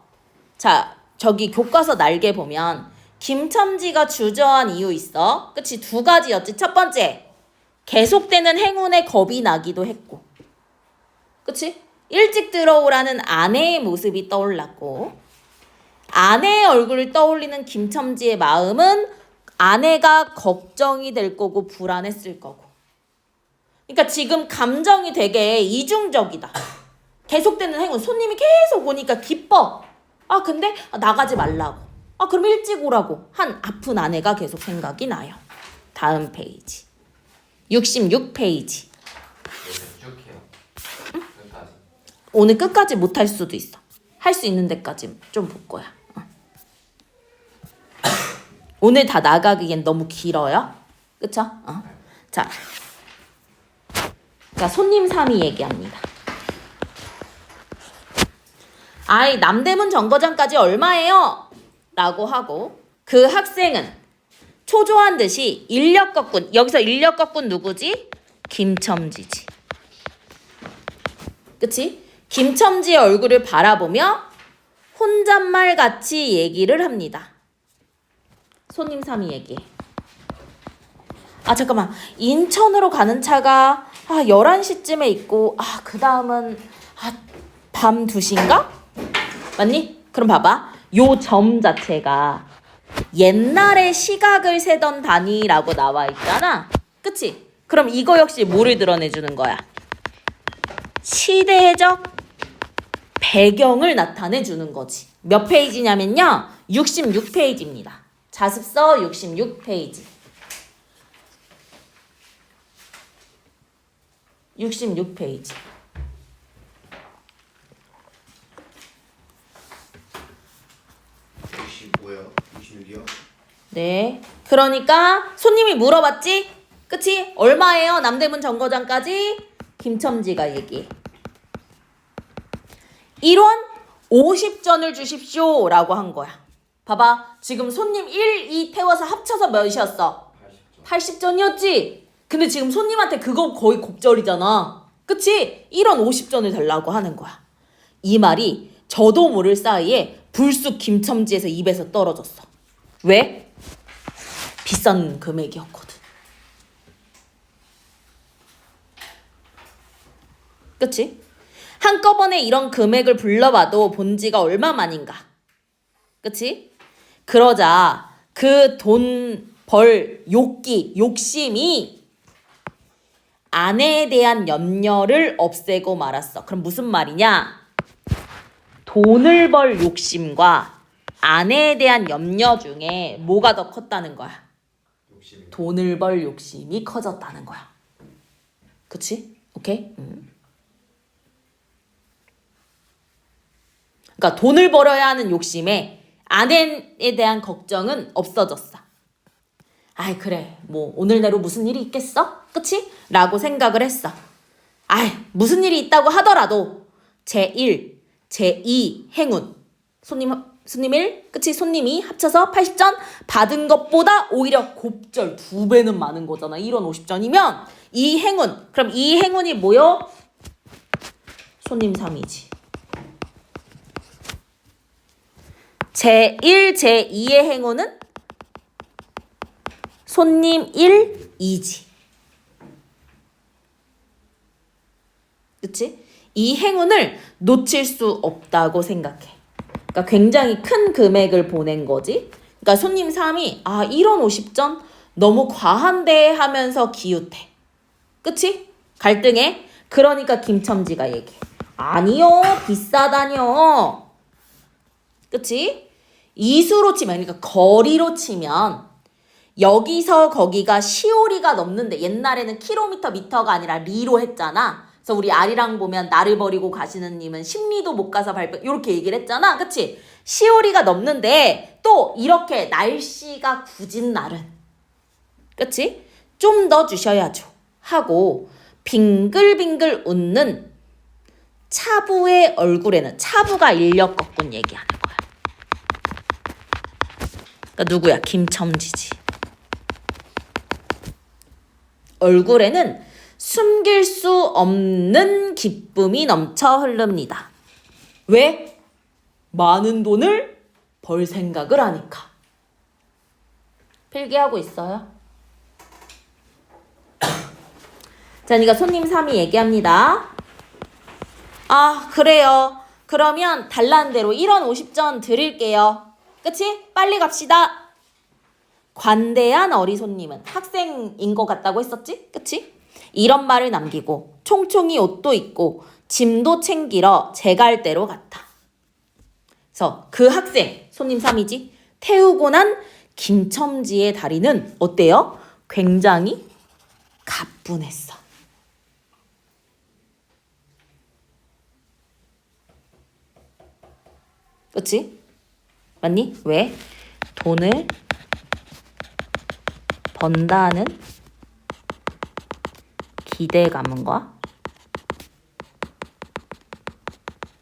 Speaker 1: 자, 저기 교과서 날개 보면 김첨지가 주저한 이유 있어. 그치? 2가지였지. 첫 번째, 계속되는 행운에 겁이 나기도 했고. 그치? 일찍 들어오라는 아내의 모습이 떠올랐고 아내의 얼굴을 떠올리는 김첨지의 마음은 아내가 걱정이 될 거고 불안했을 거고. 그러니까 지금 감정이 되게 이중적이다. 계속되는 행운. 손님이 계속 오니까 기뻐. 근데 나가지 말라고. 그럼 일찍 오라고 한 아픈 아내가 계속 생각이 나요. 다음 페이지. 66페이지.
Speaker 2: 쭉 해요. 끝까지.
Speaker 1: 오늘 끝까지 못할 수도 있어. 할 수 있는 데까지 좀 볼 거야. 오늘 다 나가기엔 너무 길어요. 그쵸? 자, 손님 3이 얘기합니다. 남대문 정거장까지 얼마예요? 라고 하고 그 학생은 초조한 듯이 인력거꾼, 여기서 인력거꾼 누구지? 김첨지지. 그치? 김첨지의 얼굴을 바라보며 혼잣말 같이 얘기를 합니다. 손님 3이 얘기해. 잠깐만. 인천으로 가는 차가 11시쯤에 있고 그 다음은 밤 2시인가? 맞니? 그럼 봐봐. 요 점 자체가 옛날에 시각을 세던 단위라고 나와 있잖아. 그치? 그럼 이거 역시 뭐를 드러내주는 거야? 시대적 배경을 나타내주는 거지. 몇 페이지냐면요. 66페이지입니다. 자습서 66페이지. 66페이지.
Speaker 3: 65요? 66이요?
Speaker 1: 네. 그러니까 손님이 물어봤지? 그치? 얼마예요? 남대문 정거장까지? 김첨지가 얘기해. 1원 50전을 주십시오 라고 한 거야. 봐봐. 지금 손님 1, 2 태워서 합쳐서 몇이었어?
Speaker 2: 80점.
Speaker 1: 80전이었지? 근데 지금 손님한테 그거 거의 곡절이잖아. 그치? 1원 50전을 달라고 하는 거야. 이 말이 저도 모를 사이에 불쑥 김첨지에서 입에서 떨어졌어. 왜? 비싼 금액이었거든. 그치? 한꺼번에 이런 금액을 불러봐도 본 지가 얼마만인가. 그치? 그러자 그 돈 벌 욕심이 아내에 대한 염려를 없애고 말았어. 그럼 무슨 말이냐? 돈을 벌 욕심과 아내에 대한 염려 중에 뭐가 더 컸다는 거야?
Speaker 2: 욕심이.
Speaker 1: 돈을 벌 욕심이 커졌다는 거야. 그치? 오케이? 그러니까 돈을 벌어야 하는 욕심에 아내에 대한 걱정은 없어졌어. 아이 그래 뭐 오늘 내로 무슨 일이 있겠어? 그치? 라고 생각을 했어. 아이 무슨 일이 있다고 하더라도 제1, 제2 행운 손님 1, 그치? 손님이 합쳐서 80전 받은 것보다 오히려 곱절 2배는 많은 거잖아. 1원 50전이면 이 행운, 그럼 이 행운이 뭐요? 손님 3이지. 제1, 제2의 행운은 손님 1, 2지. 그치? 이 행운을 놓칠 수 없다고 생각해. 그러니까 굉장히 큰 금액을 보낸 거지. 그러니까 손님 3이 1원 50전 너무 과한데 하면서 기웃해. 그치? 갈등해. 그러니까 김첨지가 얘기해. 아니요, 비싸다뇨. 그치? 이수로 치면, 그러니까 거리로 치면 여기서 거기가 시오리가 넘는데 옛날에는 킬로미터, 미터가 아니라 리로 했잖아. 그래서 우리 아리랑 보면 나를 버리고 가시는 님은 10리도 못 가서 발병 이렇게 얘기를 했잖아. 그치? 시오리가 넘는데 또 이렇게 날씨가 굳은 날은 그치? 좀 더 주셔야죠 하고 빙글빙글 웃는 차부의 얼굴에는 차부가 인력 거꾼 얘기하는 거야. 그러니까 누구야? 김첨지지. 얼굴에는 숨길 수 없는 기쁨이 넘쳐 흐릅니다. 왜? 많은 돈을 벌 생각을 하니까. 필기하고 있어요? 자, 그러니까 손님 3이 얘기합니다. 그래요. 그러면 달라는 대로 1원 50전 드릴게요. 그치? 빨리 갑시다. 관대한 어리손님은 학생인 것 같다고 했었지? 그치? 이런 말을 남기고 총총히 옷도 입고 짐도 챙기러 제 갈 대로 갔다. 그래서 그 학생, 손님 3이지? 태우고 난 김첨지의 다리는 어때요? 굉장히 가뿐했어. 그치? 맞니? 왜? 돈을 번다는 기대감과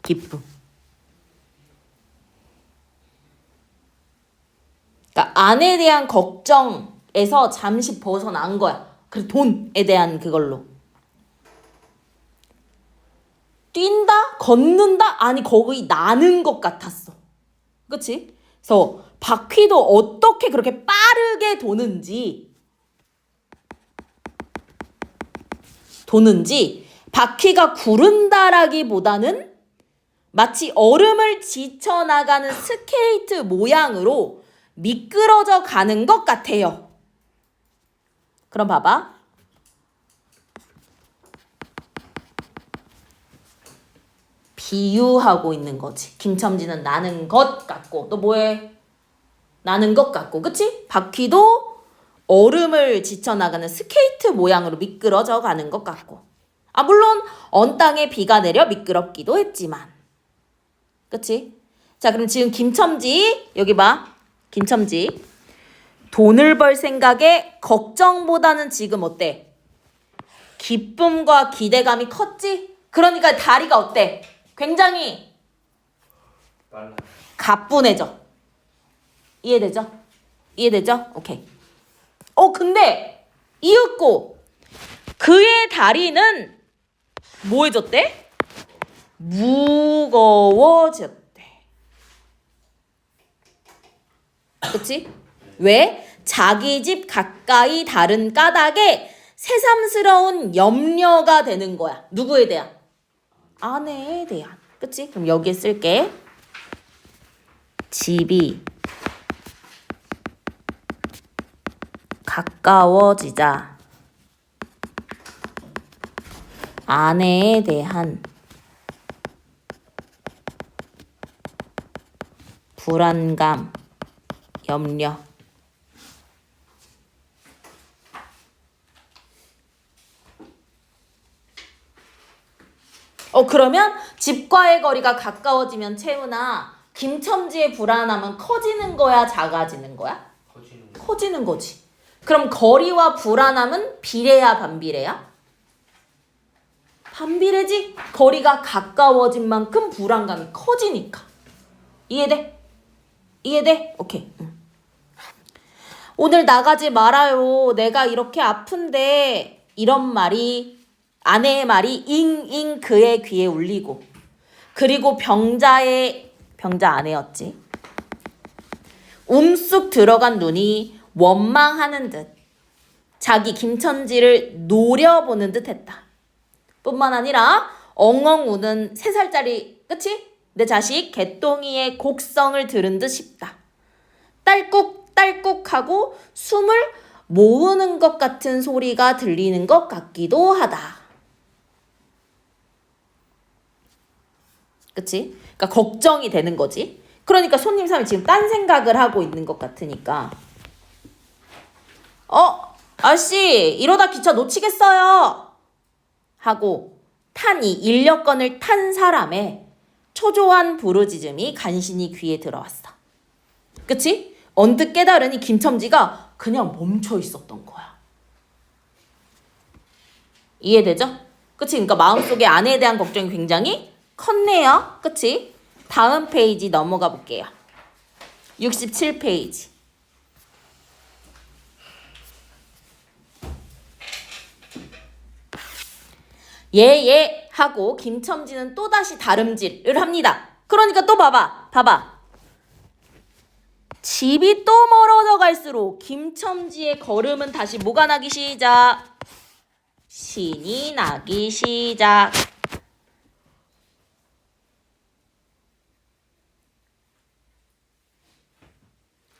Speaker 1: 기쁨. 그러니까 아내에 대한 걱정에서 잠시 벗어난 거야. 그래 돈에 대한 그걸로. 뛴다? 걷는다? 아니 거의 나는 것 같았어. 그치? 그래서 바퀴도 어떻게 그렇게 빠르게 도는지 바퀴가 구른다라기보다는 마치 얼음을 지쳐나가는 스케이트 모양으로 미끄러져 가는 것 같아요. 그럼 봐봐. 비유하고 있는 거지. 김첨지는 나는 것 같고 너 뭐해? 나는 것 같고, 그치? 바퀴도 얼음을 지쳐나가는 스케이트 모양으로 미끄러져 가는 것 같고. 아, 물론 언 땅에 비가 내려 미끄럽기도 했지만. 그치? 자, 그럼 지금 김첨지, 여기 봐. 김첨지. 돈을 벌 생각에 걱정보다는 지금 어때? 기쁨과 기대감이 컸지? 그러니까 다리가 어때? 굉장히
Speaker 2: 빨라.
Speaker 1: 가뿐해져. 이해되죠? 이해되죠? 오케이. 근데 이윽고 그의 다리는 뭐해졌대? 무거워졌대. 그치? 왜? 자기 집 가까이 다른 까닭에 새삼스러운 염려가 되는 거야. 누구에 대한? 아내에 대한. 그치? 그럼 여기에 쓸게. 집이 가까워지자 아내에 대한 불안감, 염려. 그러면 집과의 거리가 가까워지면 채훈아, 김첨지의 불안함은 커지는 거야, 작아지는 거야?
Speaker 2: 커지는 거.
Speaker 1: 커지는 거지. 그럼 거리와 불안함은 비례야, 반비례야? 반비례지. 거리가 가까워진 만큼 불안감이 커지니까. 이해돼? 이해돼? 오케이. 오늘 나가지 말아요. 내가 이렇게 아픈데. 이런 말이, 아내의 말이 잉잉 그의 귀에 울리고, 그리고 병자 아내였지. 움쑥 들어간 눈이 원망하는 듯 자기 김첨지를 노려보는 듯 했다. 뿐만 아니라 엉엉 우는 3살짜리, 그치? 내 자식 개똥이의 곡성을 들은 듯 싶다. 딸꾹딸꾹하고 숨을 모으는 것 같은 소리가 들리는 것 같기도 하다. 그치? 그러니까 걱정이 되는 거지. 그러니까 손님 3이 지금 딴 생각을 하고 있는 것 같으니까. 아저씨 이러다 기차 놓치겠어요. 하고 탄 이 인력건을 탄 사람의 초조한 부르짖음이 간신히 귀에 들어왔어. 그치? 언뜻 깨달으니 김첨지가 그냥 멈춰 있었던 거야. 이해되죠? 그치? 그러니까 마음속에 아내에 대한 걱정이 굉장히 컸네요. 그치? 다음 페이지 넘어가 볼게요. 67페이지. 예 하고 김첨지는 또다시 다름질을 합니다. 그러니까 또 봐봐. 집이 또 멀어져 갈수록 김첨지의 걸음은 다시 뭐가 나기 시작? 신이 나기 시작.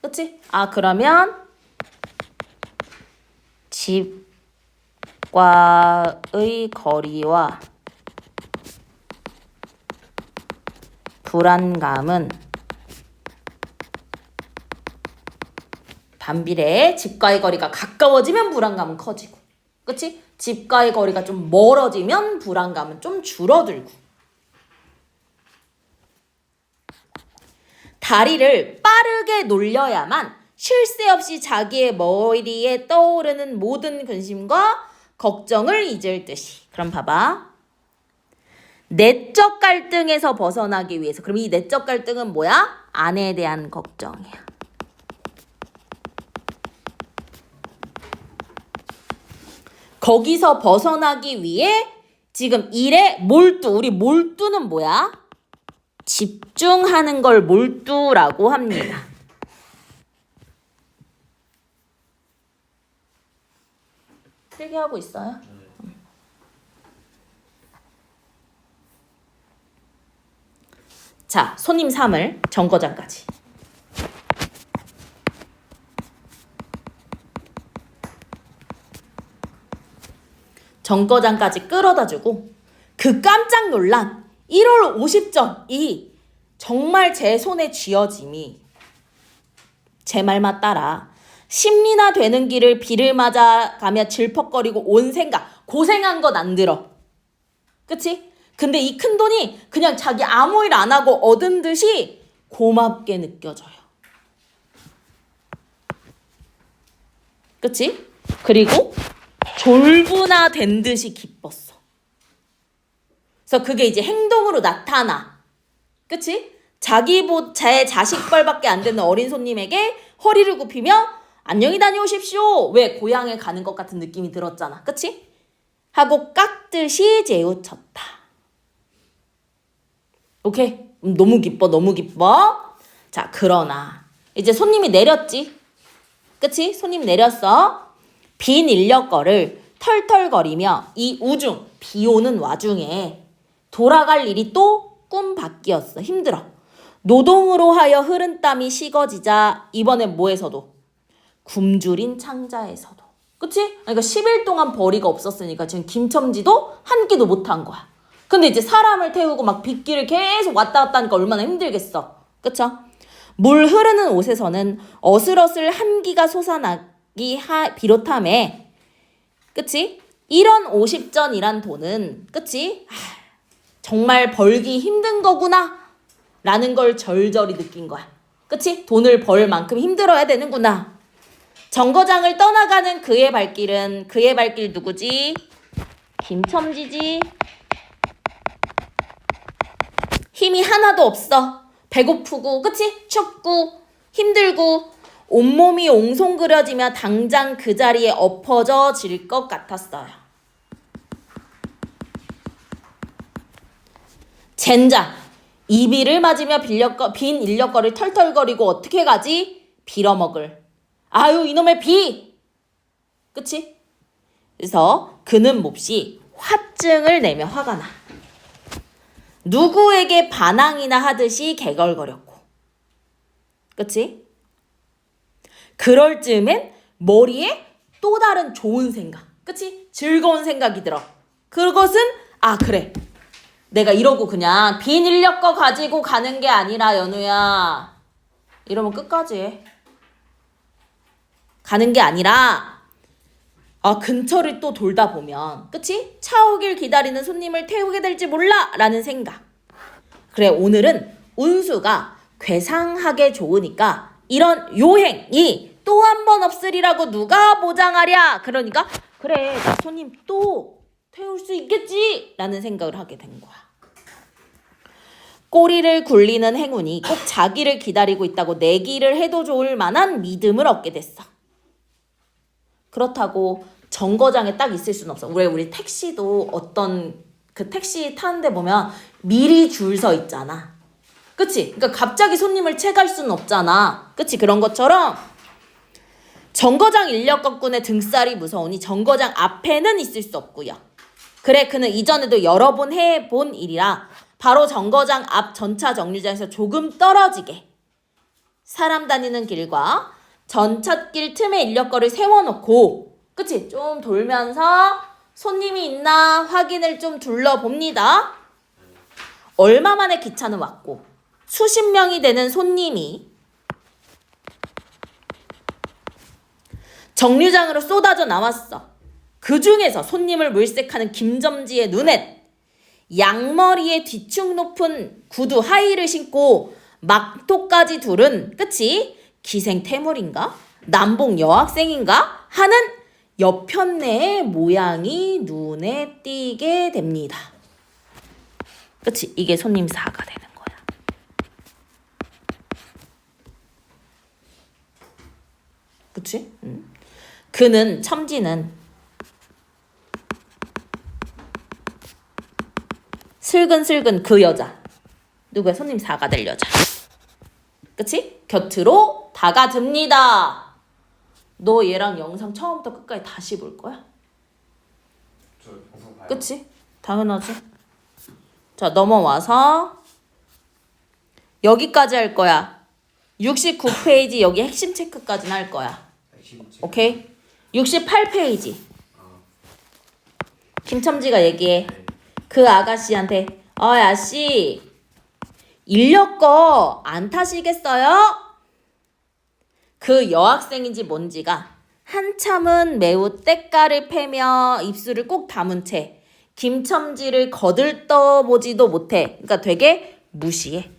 Speaker 1: 그치? 그러면 집과의 거리와 불안감은 반비례. 집과의 거리가 가까워지면 불안감은 커지고, 그치? 집과의 거리가 좀 멀어지면 불안감은 좀 줄어들고. 다리를 빠르게 놀려야만 쉴 새 없이 자기의 머리에 떠오르는 모든 근심과 걱정을 잊을 듯이. 그럼 봐봐. 내적 갈등에서 벗어나기 위해서. 그럼 이 내적 갈등은 뭐야? 아내에 대한 걱정이야. 거기서 벗어나기 위해 지금 일에 몰두. 우리 몰두는 뭐야? 집중하는 걸 몰두라고 합니다. 필기하고 있어요? 자, 손님 3을 정거장까지. 정거장까지 끌어다주고 그 깜짝 놀란 1월 50전이 정말 제 손에 쥐어짐이 제 말만 따라. 10리나 되는 길을 비를 맞아 가며 질퍽거리고 온 생각, 고생한 것 안 들어. 그치? 근데 이 큰 돈이 그냥 자기 아무 일 안 하고 얻은 듯이 고맙게 느껴져요. 그치? 그리고 졸부나된 듯이 기뻤어. 그래서 그게 이제 행동으로 나타나. 그치? 제 자식뻘밖에 안 되는 어린 손님에게 허리를 굽히며 안녕히 다녀오십시오. 왜 고향에 가는 것 같은 느낌이 들었잖아. 그치? 하고 깍듯이 재우쳤다. 오케이? 너무 기뻐, 너무 기뻐. 자, 그러나 이제 손님이 내렸지. 그치? 손님 내렸어. 빈 인력거를 털털거리며 이 우중, 비 오는 와중에 돌아갈 일이 또 꿈밖이었어. 힘들어. 노동으로 하여 흐른 땀이 식어지자 이번엔 뭐에서도? 굶주린 창자에서도. 그치? 그러니까 10일 동안 벌이가 없었으니까 지금 김첨지도 한 끼도 못한 거야. 근데 이제 사람을 태우고 막 빗길을 계속 왔다 갔다 하니까 얼마나 힘들겠어. 그쵸? 물 흐르는 옷에서는 어슬어슬 한기가 솟아나기 비롯함에 그치? 이런 50전이란 돈은 그치? 정말 벌기 힘든 거구나 라는 걸 절절히 느낀 거야. 그치? 돈을 벌 만큼 힘들어야 되는구나. 정거장을 떠나가는 그의 발길 누구지? 김첨지지. 힘이 하나도 없어. 배고프고 그치? 춥고 힘들고 온몸이 옹송그려지며 당장 그 자리에 엎어져 질 것 같았어요. 젠장! 이 비를 맞으며 빈 인력거를 털털거리고 어떻게 가지? 빌어먹을. 아유 이놈의 비! 그치? 그래서 그는 몹시 화증을 내며 화가 나. 누구에게 반항이나 하듯이 개걸거렸고. 그치? 그럴 즈음엔 머리에 또 다른 좋은 생각. 그치? 즐거운 생각이 들어. 그것은 그래. 내가 이러고 그냥 빈 인력거 가지고 가는 게 아니라 연우야. 이러면 끝까지 해. 가는 게 아니라 근처를 또 돌다 보면 그치? 차 오길 기다리는 손님을 태우게 될지 몰라 라는 생각. 그래 오늘은 운수가 괴상하게 좋으니까 이런 요행이 또 한 번 없으리라고 누가 보장하랴. 그러니까 그래 나 손님 또 태울 수 있겠지 라는 생각을 하게 된 거야. 꼬리를 굴리는 행운이 꼭 자기를 기다리고 있다고 내기를 해도 좋을 만한 믿음을 얻게 됐어. 그렇다고 정거장에 딱 있을 수는 없어. 왜 우리 택시도 어떤 그 택시 타는데 보면 미리 줄 서 있잖아. 그치? 그러니까 갑자기 손님을 채갈 수는 없잖아. 그치? 그런 것처럼 정거장 인력거꾼의 등살이 무서우니 정거장 앞에는 있을 수 없고요. 그래 그는 이전에도 여러 번 해본 일이라 바로 정거장 앞 전차 정류장에서 조금 떨어지게 사람 다니는 길과 전찻길 틈에 인력거를 세워놓고 그치? 좀 돌면서 손님이 있나 확인을 좀 둘러봅니다. 얼마 만에 기차는 왔고 수십 명이 되는 손님이 정류장으로 쏟아져 나왔어. 그 중에서 손님을 물색하는 김첨지의 눈엔 양머리에 뒤축 높은 구두 하이를 신고 막토까지 두른 그치? 기생태물인가? 남봉 여학생인가? 하는 여편네의 모양이 눈에 띄게 됩니다. 그치? 이게 손님 사가 되는 거야. 그치? 그는 첨지는 슬근슬근 그 여자 누구야? 손님 사가 될 여자. 그치? 곁으로 다가듭니다. 너 얘랑 영상 처음부터 끝까지 다시 볼 거야?
Speaker 2: 저 영상 봐요.
Speaker 1: 그치? 당연하지. 자 넘어와서 여기까지 할 거야. 69페이지 여기 핵심 체크까지는 할 거야. 오케이? 68페이지 김첨지가 얘기해. 그 아가씨한테 아씨 인력거 안 타시겠어요? 그 여학생인지 뭔지가 한참은 매우 때깔을 패며 입술을 꼭 다문 채 김첨지를 거들떠보지도 못해. 그러니까 되게 무시해.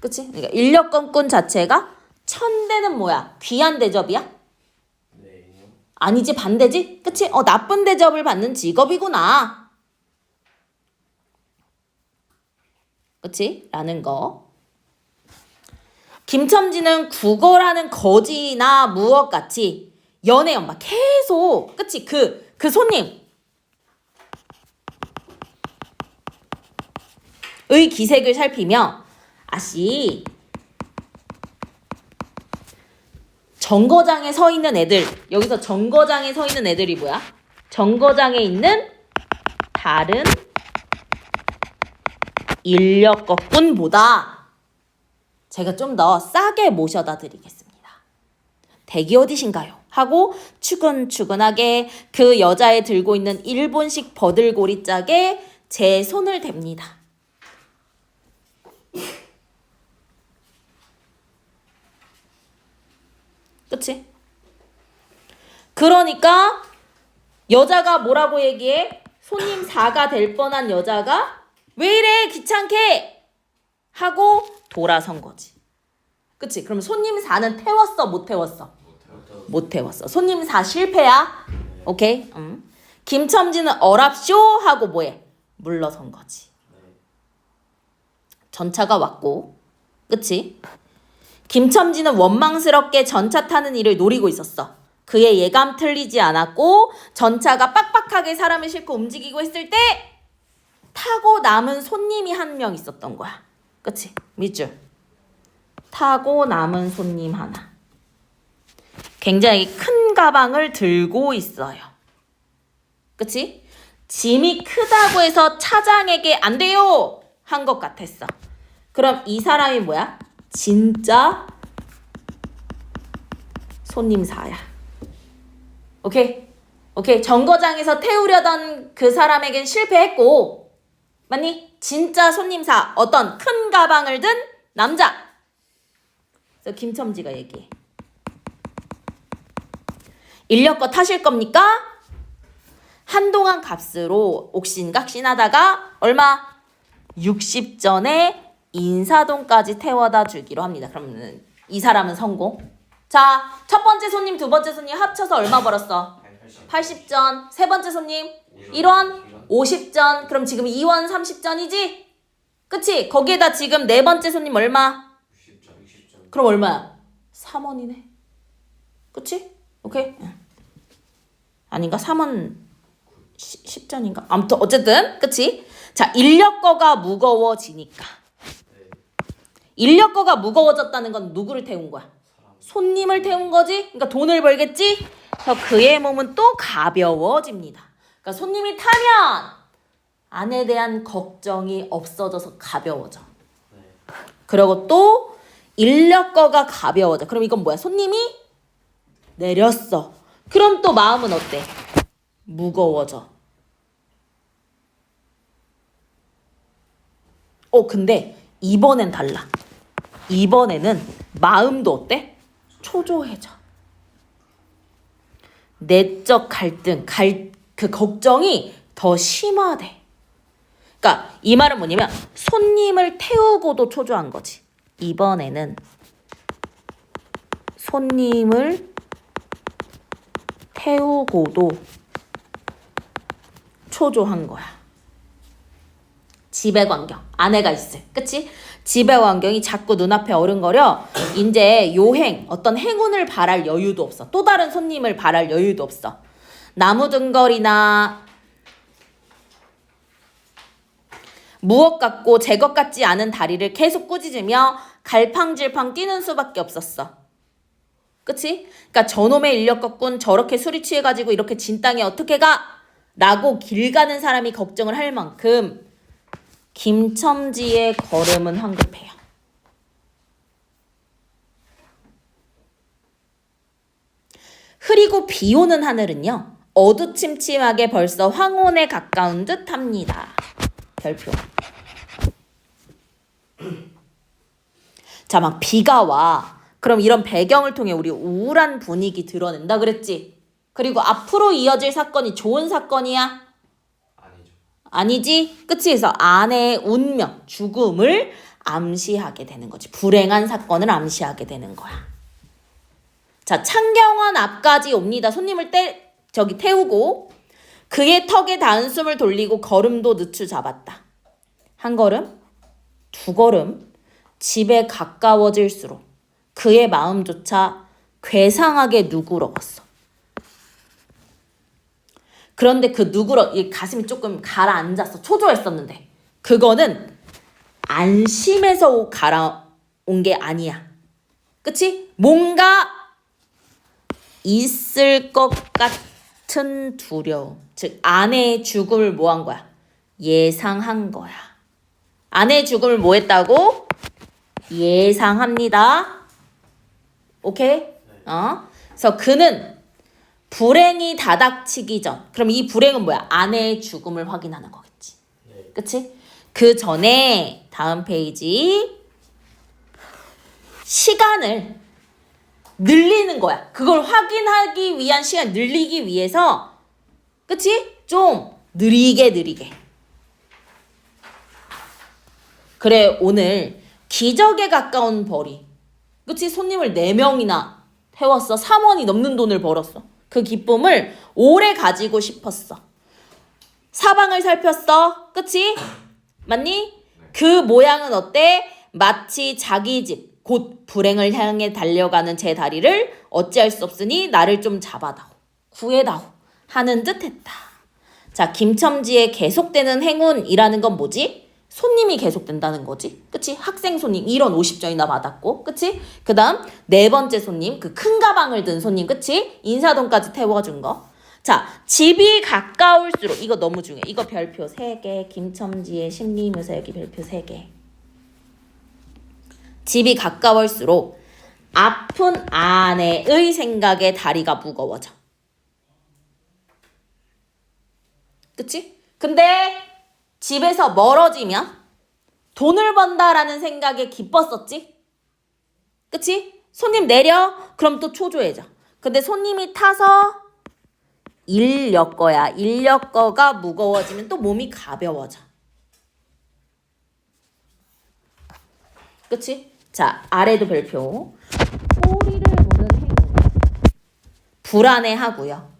Speaker 1: 그치? 그러니까 인력거꾼 자체가 천대는 뭐야? 귀한 대접이야?
Speaker 2: 네.
Speaker 1: 아니지, 반대지? 그치? 나쁜 대접을 받는 직업이구나. 그치? 라는 거. 김첨지는 국어라는 거지나 무엇같이 연애 연마 계속, 그치? 그 손님. 의 기색을 살피며, 아씨, 정거장에 서 있는 애들, 여기서 정거장에 서 있는 애들이 뭐야? 정거장에 있는 다른 인력거꾼보다 제가 좀 더 싸게 모셔다 드리겠습니다. 댁이 어디신가요? 하고 추근추근하게 그 여자애 들고 있는 일본식 버들고리 짝에 제 손을 댑니다. 그치? 그러니까 여자가 뭐라고 얘기해? 손님 4가 될 뻔한 여자가 왜 이래 귀찮게 하고 돌아선 거지. 그치? 그럼 손님 4는 태웠어 못 태웠어? 못 태웠어. 손님 4 실패야. 오케이? 응. 김첨지는 어랍쇼 하고 뭐해? 물러선 거지. 전차가 왔고, 그치? 김첨지는 원망스럽게 전차 타는 일을 노리고 있었어. 그의 예감 틀리지 않았고 전차가 빡빡하게 사람을 싣고 움직이고 했을 때 타고 남은 손님이 한 명 있었던 거야. 그치? 밑줄. 타고 남은 손님 하나. 굉장히 큰 가방을 들고 있어요. 그치? 짐이 크다고 해서 차장에게 안 돼요! 한 것 같았어. 그럼 이 사람이 뭐야? 진짜 손님 4야. 오케이? 오케이. 정거장에서 태우려던 그 사람에겐 실패했고, 맞니? 진짜 손님 4. 어떤 큰 가방을 든 남자. 그래서 김첨지가 얘기해. 인력거 타실 겁니까? 한동안 값으로 옥신각신하다가 얼마? 60전에 인사동까지 태워다 주기로 합니다. 그러면 이 사람은 성공. 자, 첫 번째 손님, 두 번째 손님 합쳐서 얼마 벌었어? 80전. 세 번째 손님 1원 50전. 그럼 지금 2원 30전이지? 그치? 거기에다 지금 네 번째 손님 얼마?
Speaker 2: 60점.
Speaker 1: 그럼 얼마야? 3원이네. 그치? 오케이? 아닌가? 3원 10전인가? 아무튼 어쨌든 그치? 자, 인력거가 무거워지니까. 인력거가 무거워졌다는 건 누구를 태운 거야? 손님을 태운 거지? 그러니까 돈을 벌겠지? 그래서 그의 몸은 또 가벼워집니다. 그러니까 손님이 타면 안에 대한 걱정이 없어져서 가벼워져. 그리고 또 인력거가 가벼워져. 그럼 이건 뭐야? 손님이 내렸어. 그럼 또 마음은 어때? 무거워져. 근데 이번엔 달라. 이번에는 마음도 어때? 초조해져. 내적 갈등, 그 걱정이 더 심화돼. 그러니까 이 말은 뭐냐면 손님을 태우고도 초조한 거지. 이번에는 손님을 태우고도 초조한 거야. 지배 광경. 아내가 있을. 그치? 지배 광경이 자꾸 눈앞에 어른거려. 이제 요행, 어떤 행운을 바랄 여유도 없어. 또 다른 손님을 바랄 여유도 없어. 나무등거리나 무엇 같고 제 것 같지 않은 다리를 계속 꾸짖으며 갈팡질팡 뛰는 수밖에 없었어. 그치? 그러니까 저놈의 인력거꾼 저렇게 술이 취해가지고 이렇게 진 땅에 어떻게 가? 라고 길 가는 사람이 걱정을 할 만큼 김첨지의 걸음은 황급해요. 흐리고 비 오는 하늘은요. 어두침침하게 벌써 황혼에 가까운 듯합니다. 별표. 자, 막 비가 와. 그럼 이런 배경을 통해 우리 우울한 분위기 드러낸다 그랬지? 그리고 앞으로 이어질 사건이 좋은 사건이야?
Speaker 2: 아니죠.
Speaker 1: 아니지? 그치? 그래서 아내의 운명, 죽음을 암시하게 되는 거지. 불행한 사건을 암시하게 되는 거야. 자, 창경원 앞까지 옵니다. 손님을 태우고 그의 턱에 닿은 숨을 돌리고 걸음도 늦추 잡았다. 한 걸음, 두 걸음, 집에 가까워질수록 그의 마음조차 괴상하게 누그러웠어. 그런데 그 이 가슴이 조금 가라앉았어. 초조했었는데 그거는 안심해서 가라온 게 아니야. 그치? 뭔가 있을 것 같은 두려움. 즉 아내의 죽음을 뭐 한 거야? 예상한 거야. 아내의 죽음을 뭐 했다고? 예상합니다. 오케이? 그래서 그는 불행이 다닥치기 전. 그럼 이 불행은 뭐야? 아내의 죽음을 확인하는 거겠지.
Speaker 2: 네.
Speaker 1: 그치? 그 전에 다음 페이지 시간을 늘리는 거야. 그걸 확인하기 위한 시간 늘리기 위해서 그치? 좀 느리게. 그래 오늘 기적에 가까운 벌이 그치? 손님을 4명이나 태웠어. 3원이 넘는 돈을 벌었어. 그 기쁨을 오래 가지고 싶었어. 사방을 살폈어. 그치? 맞니? 그 모양은 어때? 마치 자기 집 곧 불행을 향해 달려가는 제 다리를 어찌할 수 없으니 나를 좀 잡아다오. 구해다오. 하는 듯 했다. 자, 김첨지의 계속되는 행운이라는 건 뭐지? 손님이 계속된다는 거지. 그치? 학생 손님 1원 50전이나 받았고. 그치? 그 다음 4번째 손님 그 큰 가방을 든 손님. 그치? 인사동까지 태워준 거. 자, 집이 가까울수록 이거 너무 중요해. 이거 별표 3개. 김첨지의 심리묘사 여기 별표 3개. 집이 가까울수록 아픈 아내의 생각에 다리가 무거워져. 그치? 근데 집에서 멀어지면 돈을 번다라는 생각에 기뻤었지? 그치? 손님 내려? 그럼 또 초조해져. 근데 손님이 타서 인력거야. 인력거가 무거워지면 또 몸이 가벼워져. 그치? 자, 아래도 별표. 꼬리를 무는 행위. 불안해하고요.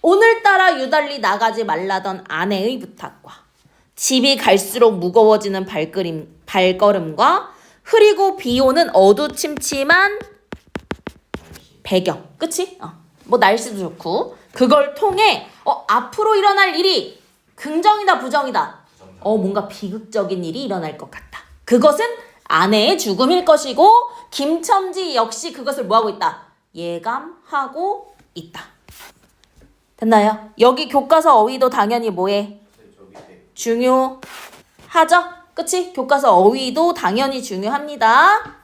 Speaker 1: 오늘따라 유달리 나가지 말라던 아내의 부탁과 집이 갈수록 무거워지는 발걸음과 흐리고 비오는 어두침침한 배경. 그치? 뭐 날씨도 좋고 그걸 통해 앞으로 일어날 일이 긍정이다 부정이다. 뭔가 비극적인 일이 일어날 것 같다. 그것은 아내의 죽음일 것이고 김첨지 역시 그것을 뭐하고 있다? 예감하고 있다. 됐나요? 여기 교과서 어휘도 당연히 뭐해?
Speaker 2: 저 밑에.
Speaker 1: 중요하죠? 그치? 교과서 어휘도 당연히 중요합니다.